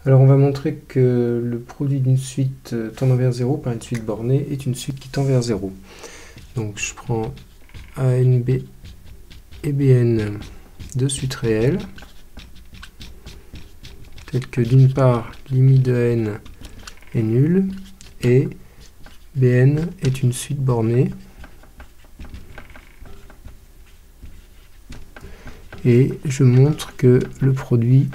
Alors on va montrer que le produit d'une suite tendant vers 0 par une suite bornée est une suite qui tend vers 0. Donc je prends ANB et BN de suites réelles, telles que d'une part limite de n est nulle et BN est une suite bornée et je montre que le produit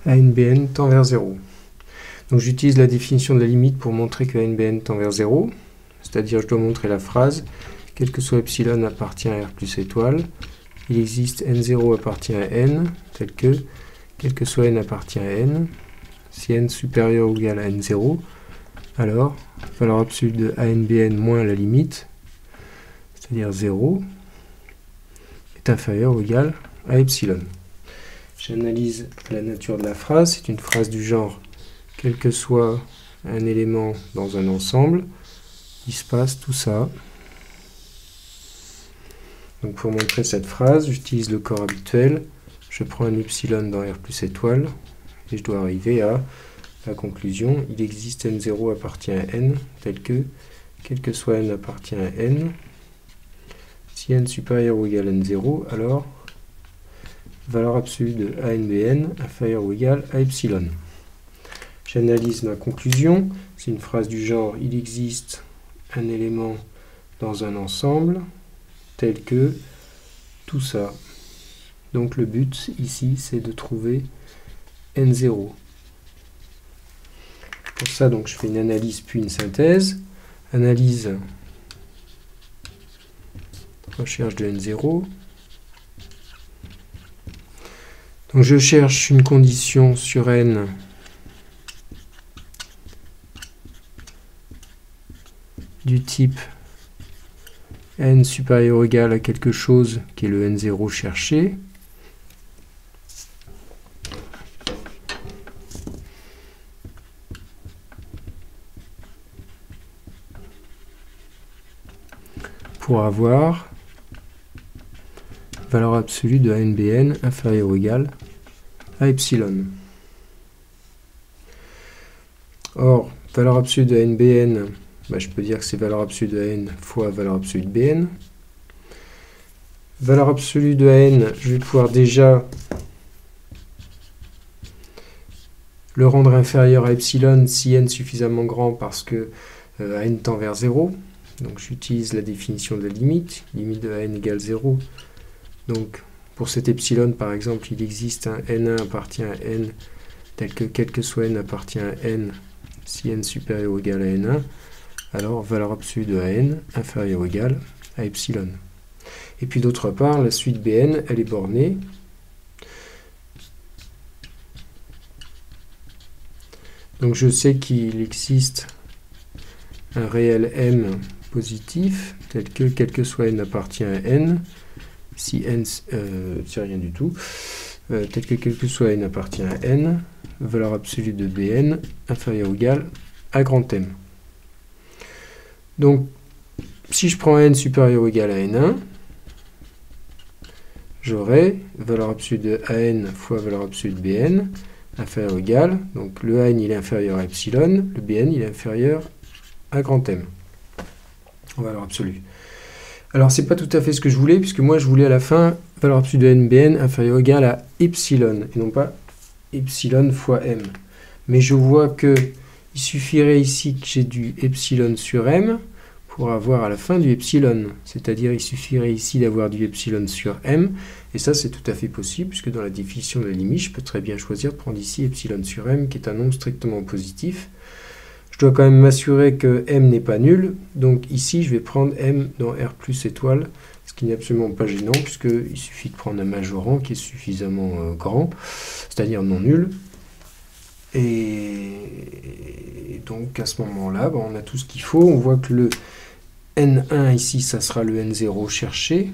ANBN tend vers 0. Donc j'utilise la définition de la limite pour montrer que ANBN tend vers 0, c'est-à-dire je dois montrer la phrase quel que soit epsilon appartient à R plus étoile, il existe N0 appartient à N, tel que quel que soit N appartient à N, si N supérieur ou égal à N0, alors valeur absolue de ANBN moins la limite, c'est-à-dire 0, est inférieur ou égal à epsilon. J'analyse la nature de la phrase, c'est une phrase du genre quel que soit un élément dans un ensemble, il se passe tout ça. Donc pour montrer cette phrase, j'utilise le corps habituel, je prends un epsilon dans R plus étoile, et je dois arriver à la conclusion, il existe N0 appartient à N, tel que, quel que soit N appartient à N, si N supérieur ou égal à N0, alors valeur absolue de ANBN inférieure ou égale à epsilon. J'analyse ma conclusion, c'est une phrase du genre il existe un élément dans un ensemble tel que tout ça. Donc le but ici c'est de trouver N0. Pour ça donc je fais une analyse puis une synthèse. Analyse, recherche de N0. Donc je cherche une condition sur N du type N supérieur ou égal à quelque chose qui est le N0 cherché. Pour avoir valeur absolue de ANBN inférieure ou égale à epsilon. Or, valeur absolue de ANBN, je peux dire que c'est valeur absolue de AN fois valeur absolue de BN. Valeur absolue de AN, je vais pouvoir déjà le rendre inférieur à epsilon si n suffisamment grand parce que n tend vers 0. Donc j'utilise la définition de la limite, limite de n égale 0. Donc pour cet epsilon par exemple, il existe un n1 appartient à n tel que quel que soit n appartient à n si n supérieur ou égal à n1. Alors valeur absolue de AN inférieure ou égale à epsilon. Et puis d'autre part, la suite BN, elle est bornée. Donc je sais qu'il existe un réel M positif, tel que quel que soit N appartient à N, si N, c'est rien du tout, tel que quel que soit N appartient à N, valeur absolue de BN inférieure ou égale à grand M. Donc, si je prends n supérieur ou égal à n1, j'aurai valeur absolue de AN fois valeur absolue de BN inférieur ou égal. Donc, le AN il est inférieur à epsilon, le BN il est inférieur à grand M, en valeur absolue. Alors, c'est pas tout à fait ce que je voulais, puisque moi je voulais à la fin valeur absolue de NBN inférieur ou égal à epsilon, et non pas epsilon fois M. Mais je vois que il suffirait ici que j'ai du epsilon sur M pour avoir à la fin du epsilon. C'est-à-dire il suffirait ici d'avoir du epsilon sur M. Et ça c'est tout à fait possible puisque dans la définition de la limite, je peux très bien choisir de prendre ici epsilon sur M qui est un nombre strictement positif. Je dois quand même m'assurer que M n'est pas nul. Donc ici je vais prendre M dans R plus étoile, ce qui n'est absolument pas gênant puisqu'il suffit de prendre un majorant qui est suffisamment grand, c'est-à-dire non nul. Et donc à ce moment-là, on a tout ce qu'il faut. On voit que le N1 ici, ça sera le N0 cherché.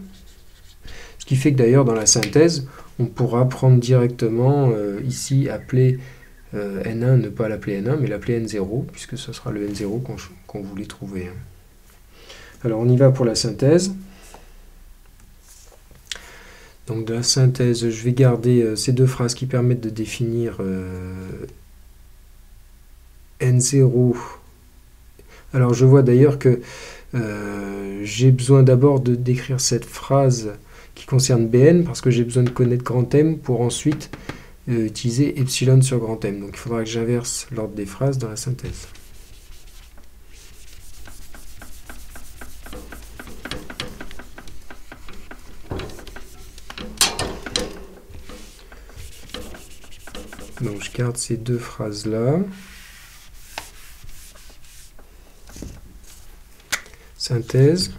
Ce qui fait que d'ailleurs dans la synthèse, on pourra prendre directement ici, appeler N1, ne pas l'appeler N1, mais l'appeler N0, puisque ce sera le N0 qu'on voulait trouver. Alors on y va pour la synthèse. Donc de la synthèse, je vais garder ces deux phrases qui permettent de définir N0. Alors je vois d'ailleurs que j'ai besoin d'abord de décrire cette phrase qui concerne Bn, parce que j'ai besoin de connaître grand M pour ensuite utiliser epsilon sur grand M. Donc il faudra que j'inverse l'ordre des phrases dans la synthèse. Donc je garde ces deux phrases-là. Synthèse.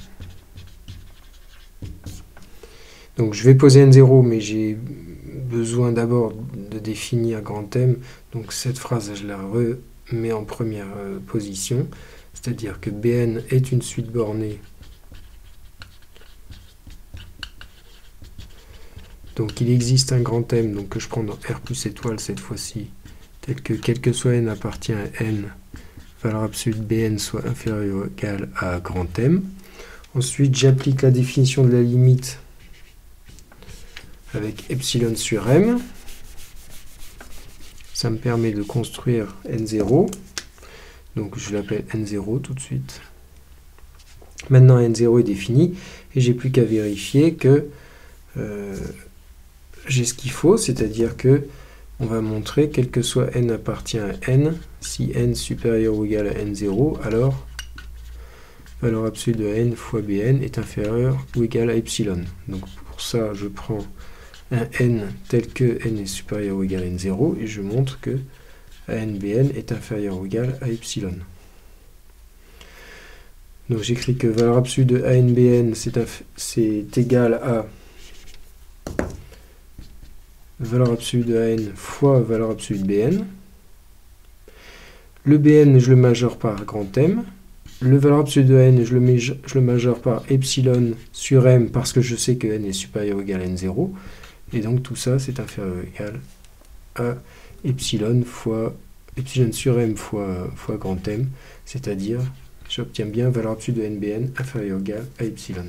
Donc je vais poser N0, mais j'ai besoin d'abord de définir grand M. Donc cette phrase, je la remets en première position. C'est-à-dire que Bn est une suite bornée. Donc il existe un grand M, donc que je prends dans R plus étoile cette fois-ci, tel que quel que soit n appartient à n, valeur absolue de Bn soit inférieure ou égale à grand M. Ensuite, j'applique la définition de la limite avec epsilon sur m. Ça me permet de construire N0. Donc je l'appelle N0 tout de suite. Maintenant N0 est défini et j'ai plus qu'à vérifier que j'ai ce qu'il faut, c'est-à-dire que on va montrer, quel que soit n appartient à n, si n supérieur ou égal à n0, alors valeur absolue de n fois bn est inférieure ou égale à epsilon. Donc pour ça, je prends un n tel que n est supérieur ou égal à n0 et je montre que n bn est inférieur ou égal à epsilon. Donc j'écris que valeur absolue de ANBN c'est égal à valeur absolue de AN fois valeur absolue de BN. Le BN, je le majeure par grand M. Le valeur absolue de AN, je le majeure par epsilon sur M parce que je sais que N est supérieur ou égal à N0. Et donc tout ça, c'est inférieur ou égal à epsilon sur M fois grand M. C'est-à-dire, j'obtiens bien valeur absolue de NBN inférieure ou égale à epsilon.